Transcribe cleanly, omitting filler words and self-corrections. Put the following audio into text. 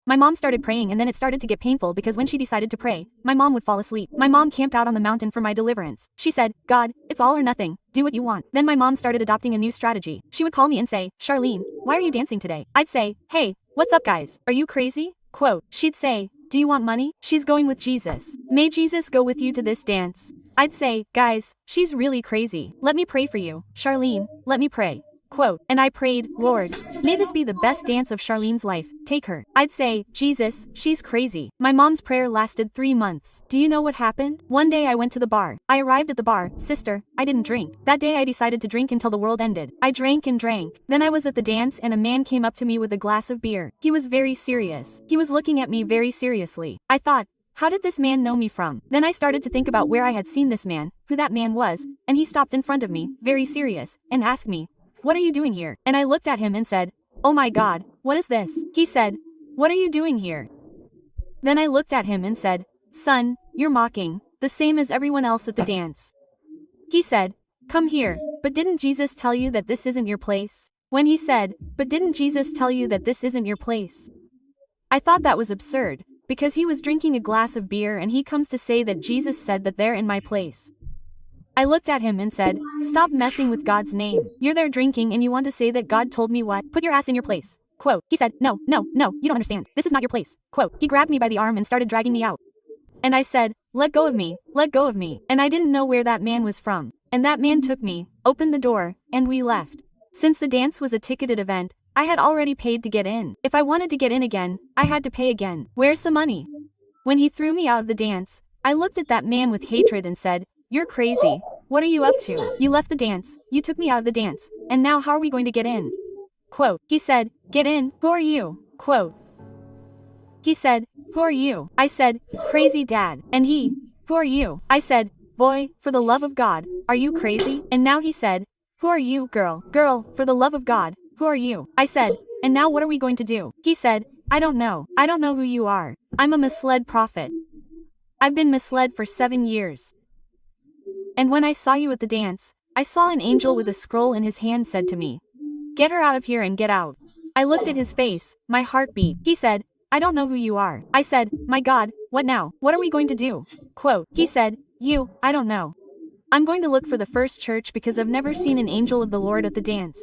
My mom started praying and then it started to get painful because when she decided to pray, my mom would fall asleep. My mom camped out on the mountain for my deliverance. She said, God, it's all or nothing, do what you want. Then my mom started adopting a new strategy. She would call me and say, Charlene, why are you dancing today? I'd say, hey, what's up guys? Are you crazy? Quote, she'd say, do you want money? She's going with Jesus. May Jesus go with you to this dance. I'd say, guys, she's really crazy. Let me pray for you. Charlene, let me pray. Quote, and I prayed, Lord, may this be the best dance of Charlene's life, take her. I'd say, Jesus, she's crazy. My mom's prayer lasted 3 months. Do you know what happened? One day I went to the bar. I arrived at the bar, sister, I didn't drink. That day I decided to drink until the world ended. I drank and drank. Then I was at the dance and a man came up to me with a glass of beer. He was very serious. He was looking at me very seriously. I thought, how did this man know me from? Then I started to think about where I had seen this man, who that man was, and he stopped in front of me, very serious, and asked me, what are you doing here? And I looked at him and said, oh my God, what is this? He said, what are you doing here? Then I looked at him and said, son, you're mocking, the same as everyone else at the dance. He said, come here, but didn't Jesus tell you that this isn't your place? When he said, but didn't Jesus tell you that this isn't your place? I thought that was absurd, because he was drinking a glass of beer and he comes to say that Jesus said that they're in my place. I looked at him and said, stop messing with God's name. You're there drinking and you want to say that God told me what? Put your ass in your place. Quote, he said, no, you don't understand. This is not your place. Quote, he grabbed me by the arm and started dragging me out. And I said, let go of me, let go of me. And I didn't know where that man was from. And that man took me, opened the door, and we left. Since the dance was a ticketed event, I had already paid to get in. If I wanted to get in again, I had to pay again. Where's the money? When he threw me out of the dance, I looked at that man with hatred and said, you're crazy. What are you up to? You left the dance, you took me out of the dance, and now how are we going to get in? Quote, he said, get in, who are you? Quote. He said, who are you? I said, crazy dad. And he, who are you? I said, boy, for the love of God, are you crazy? And now he said, who are you, girl? Girl, for the love of God, who are you? I said, and now what are we going to do? He said, I don't know who you are. I'm a misled prophet. I've been misled for 7 years. And when I saw you at the dance, I saw an angel with a scroll in his hand said to me, get her out of here and get out. I looked at his face, my heart beat. He said, I don't know who you are. I said, my God, what now? What are we going to do? Quote, he said, I don't know. I'm going to look for the first church because I've never seen an angel of the Lord at the dance.